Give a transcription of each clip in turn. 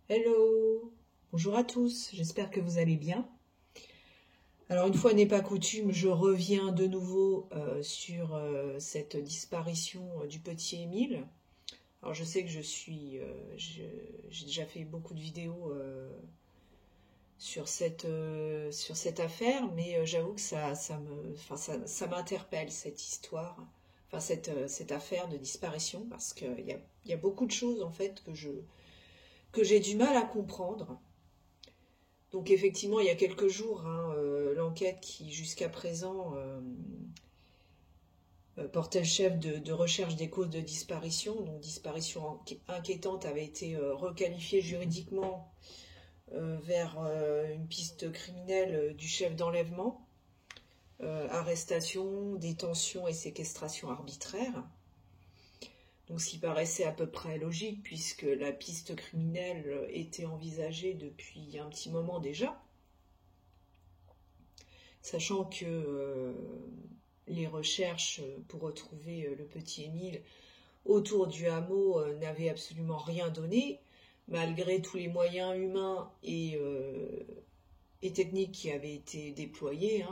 Hello, bonjour à tous, j'espère que vous allez bien. Alors une fois n'est pas coutume, je reviens de nouveau sur cette disparition du petit Émile. Alors je sais que j'ai déjà fait beaucoup de vidéos sur cette affaire, mais j'avoue que ça m'interpelle cette histoire, enfin cette affaire de disparition, parce qu'il y a beaucoup de choses en fait que j'ai du mal à comprendre. Donc effectivement, il y a quelques jours, l'enquête qui jusqu'à présent portait le chef de recherche des causes de disparition, donc disparition inquiétante, avait été requalifiée juridiquement vers une piste criminelle du chef d'enlèvement, arrestation, détention et séquestration arbitraire. Donc ce qui paraissait à peu près logique puisque la piste criminelle était envisagée depuis un petit moment déjà, sachant que les recherches pour retrouver le petit Émile autour du hameau n'avaient absolument rien donné, malgré tous les moyens humains et techniques qui avaient été déployés,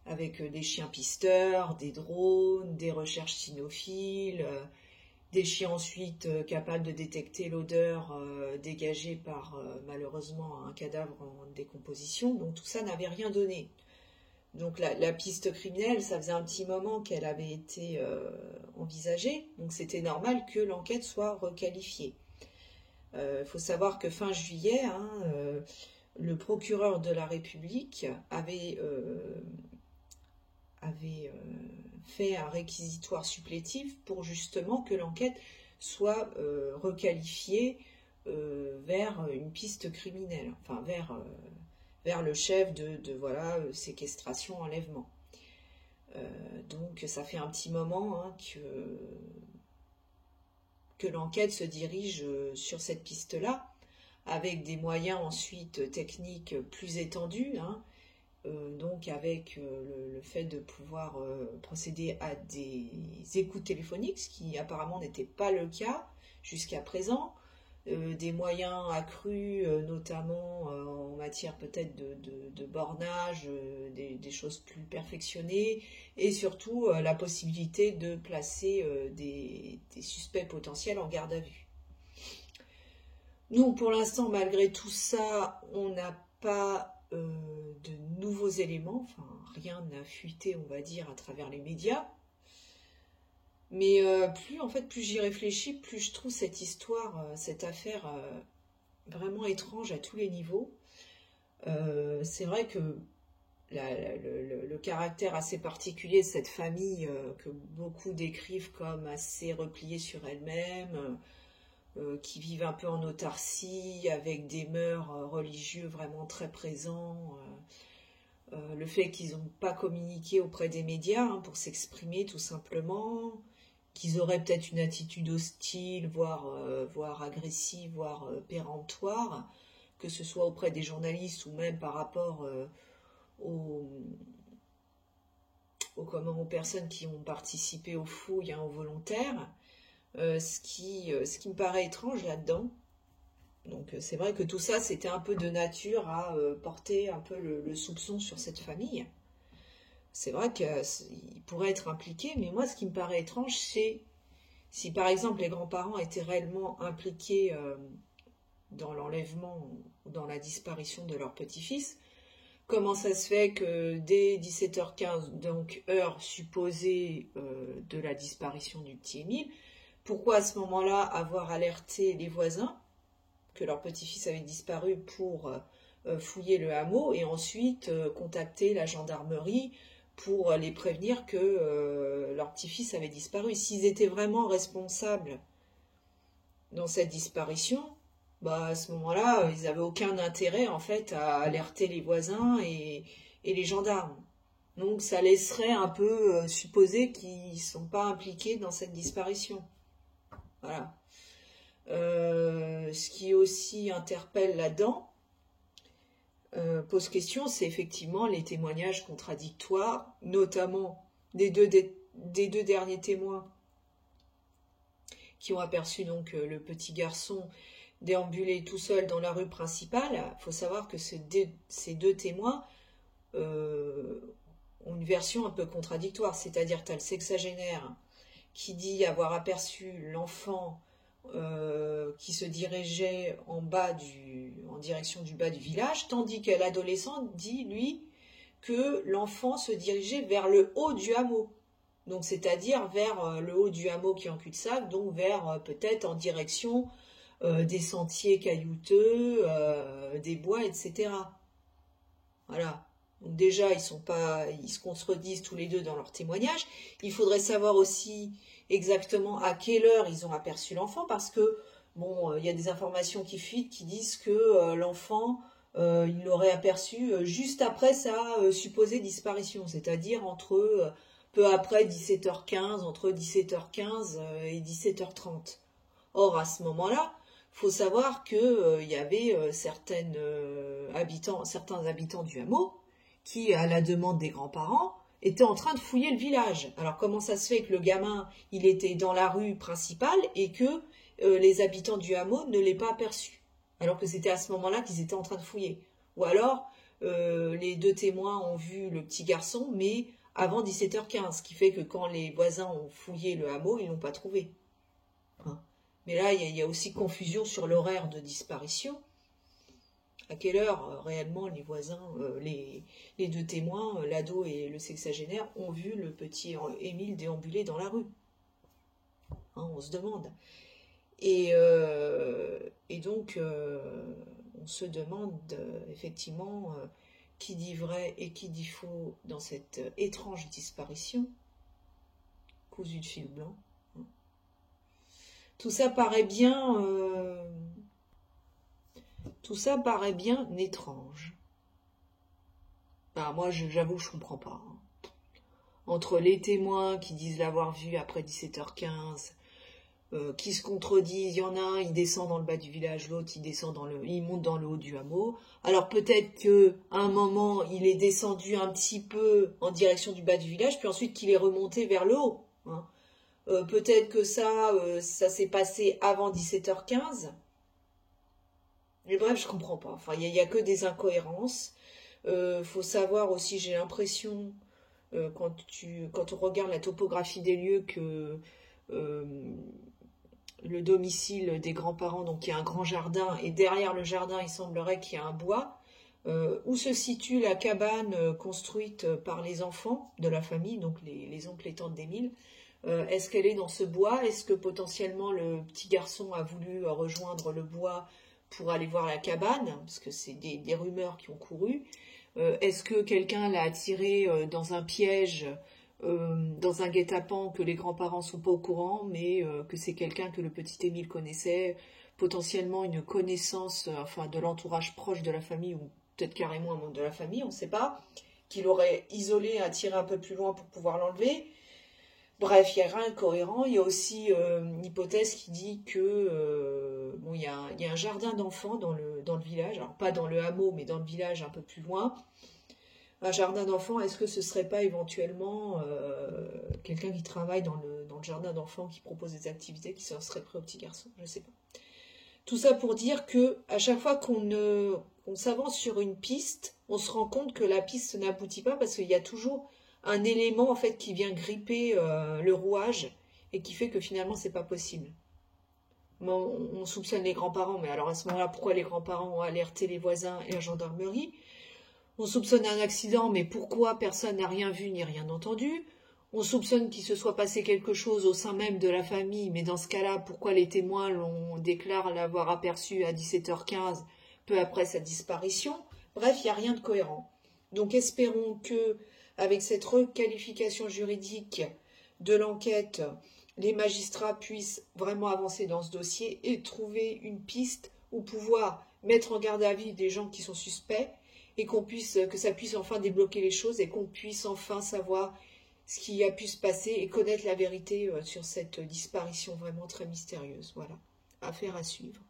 avec des chiens pisteurs, des drones, des recherches cynophiles, des chiens ensuite capables de détecter l'odeur dégagée par malheureusement un cadavre en décomposition. Donc tout ça n'avait rien donné. Donc la piste criminelle, ça faisait un petit moment qu'elle avait été envisagée, donc c'était normal que l'enquête soit requalifiée. Faut savoir que fin juillet, le procureur de la République avait fait un réquisitoire supplétif pour justement que l'enquête soit requalifiée vers une piste criminelle, enfin vers le chef de séquestration, enlèvement. Donc ça fait un petit moment que l'enquête se dirige sur cette piste-là, avec des moyens ensuite techniques plus étendus, donc avec le fait de pouvoir procéder à des écoutes téléphoniques, ce qui apparemment n'était pas le cas jusqu'à présent, des moyens accrus, notamment en matière peut-être de bornage, des choses plus perfectionnées, et surtout la possibilité de placer des suspects potentiels en garde à vue. Nous, pour l'instant, malgré tout ça, on n'a pas de nouveaux éléments, enfin rien n'a fuité, on va dire, à travers les médias. Mais plus j'y réfléchis, plus je trouve cette histoire, cette affaire vraiment étrange à tous les niveaux. C'est vrai que le caractère assez particulier de cette famille, que beaucoup décrivent comme assez repliée sur elle-même, qui vivent un peu en autarcie, avec des mœurs religieux vraiment très présents, le fait qu'ils n'ont pas communiqué auprès des médias pour s'exprimer tout simplement, qu'ils auraient peut-être une attitude hostile, voire agressive, voire péremptoire, que ce soit auprès des journalistes ou même par rapport aux personnes qui ont participé aux fouilles, aux volontaires. Ce qui me paraît étrange là-dedans. Donc c'est vrai que tout ça, c'était un peu de nature à porter un peu le soupçon sur cette famille. C'est vrai qu'il pourrait être impliqué, mais moi, ce qui me paraît étrange, c'est si par exemple les grands-parents étaient réellement impliqués dans l'enlèvement ou dans la disparition de leur petit-fils, comment ça se fait que dès 17h15, donc heure supposée de la disparition du petit Émile, pourquoi à ce moment-là avoir alerté les voisins que leur petit-fils avait disparu pour fouiller le hameau et ensuite contacter la gendarmerie pour les prévenir que leur petit-fils avait disparu? S'ils étaient vraiment responsables dans cette disparition, à ce moment-là, ils n'avaient aucun intérêt en fait à alerter les voisins et les gendarmes. Donc ça laisserait un peu supposer qu'ils ne sont pas impliqués dans cette disparition. Voilà. Ce qui aussi interpelle là-dedans, pose question, c'est effectivement les témoignages contradictoires, notamment des deux derniers témoins qui ont aperçu donc le petit garçon déambuler tout seul dans la rue principale. Il faut savoir que ces deux témoins ont une version un peu contradictoire, c'est-à-dire tu as le sexagénaire qui dit avoir aperçu l'enfant qui se dirigeait en direction du bas du village, tandis que l'adolescent dit, lui, que l'enfant se dirigeait vers le haut du hameau. Donc, c'est-à-dire vers le haut du hameau qui est en cul-de-sac, donc vers peut-être en direction des sentiers caillouteux, des bois, etc. Voilà. Donc déjà, ils se contredisent tous les deux dans leur témoignage. Il faudrait savoir aussi exactement à quelle heure ils ont aperçu l'enfant, parce que, bon, il y a des informations qui fuitent qui disent que l'enfant, il l'aurait aperçu juste après sa supposée disparition, c'est-à-dire peu après 17h15, entre 17h15 et 17h30. Or, à ce moment-là, il faut savoir qu'il y avait certains habitants du hameau qui, à la demande des grands-parents, étaient en train de fouiller le village. Alors, comment ça se fait que le gamin, il était dans la rue principale et que les habitants du hameau ne l'aient pas aperçu, alors que c'était à ce moment-là qu'ils étaient en train de fouiller? Ou alors, les deux témoins ont vu le petit garçon, mais avant 17h15, ce qui fait que quand les voisins ont fouillé le hameau, ils ne l'ont pas trouvé. Hein. Mais là, il y a aussi confusion sur l'horaire de disparition. À quelle heure réellement les voisins, les deux témoins, l'ado et le sexagénaire, ont vu le petit Émile déambuler dans la rue? Hein, on se demande. Et donc, on se demande effectivement qui dit vrai et qui dit faux dans cette étrange disparition, cousue de fil blanc. Hein. Tout ça paraît bien étrange. Ben, moi, j'avoue, je comprends pas. Hein. Entre les témoins qui disent l'avoir vu après 17h15, qui se contredisent, il y en a un, il descend dans le bas du village, l'autre, il monte dans le haut du hameau. Alors peut-être qu'à un moment, il est descendu un petit peu en direction du bas du village, puis ensuite qu'il est remonté vers le haut. Hein. Peut-être que ça s'est passé avant 17h15. Mais bref, je comprends pas. Enfin, il y a que des incohérences. Faut savoir aussi, j'ai l'impression, quand on regarde la topographie des lieux, que le domicile des grands-parents, donc il y a un grand jardin, et derrière le jardin, il semblerait qu'il y a un bois, où se situe la cabane construite par les enfants de la famille, donc les oncles et tantes d'Émile. Est-ce qu'elle est dans ce bois? Est-ce que potentiellement le petit garçon a voulu rejoindre le bois pour aller voir la cabane? Parce que c'est des rumeurs qui ont couru. Est-ce que quelqu'un l'a attiré dans un piège, dans un guet-apens, que les grands-parents sont pas au courant, mais que c'est quelqu'un que le petit Émile connaissait, potentiellement une connaissance enfin de l'entourage proche de la famille, ou peut-être carrément un membre de la famille, on ne sait pas, qui l'aurait isolé, attiré un peu plus loin pour pouvoir l'enlever. Bref, il n'y a rien de cohérent. Il y a aussi une hypothèse qui dit que bon, il y a un jardin d'enfants dans le village, alors pas dans le hameau, mais dans le village un peu plus loin. Un jardin d'enfants, est-ce que ce serait pas éventuellement quelqu'un qui travaille dans le jardin d'enfants, qui propose des activités, qui serait prêt au petit garçon? Je ne sais pas. Tout ça pour dire que à chaque fois qu'on s'avance sur une piste, on se rend compte que la piste n'aboutit pas, parce qu'il y a toujours un élément en fait qui vient gripper le rouage et qui fait que finalement c'est pas possible. Bon, on soupçonne les grands-parents, mais alors à ce moment-là, pourquoi les grands-parents ont alerté les voisins et la gendarmerie? On soupçonne un accident, mais pourquoi personne n'a rien vu ni rien entendu? On soupçonne qu'il se soit passé quelque chose au sein même de la famille, mais dans ce cas-là, pourquoi les témoins déclarent l'avoir aperçu à 17h15, peu après sa disparition? Bref, il n'y a rien de cohérent. Donc espérons que, avec cette requalification juridique de l'enquête, les magistrats puissent vraiment avancer dans ce dossier et trouver une piste ou pouvoir mettre en garde à vue des gens qui sont suspects, et que ça puisse enfin débloquer les choses et qu'on puisse enfin savoir ce qui a pu se passer et connaître la vérité sur cette disparition vraiment très mystérieuse. Voilà, affaire à suivre.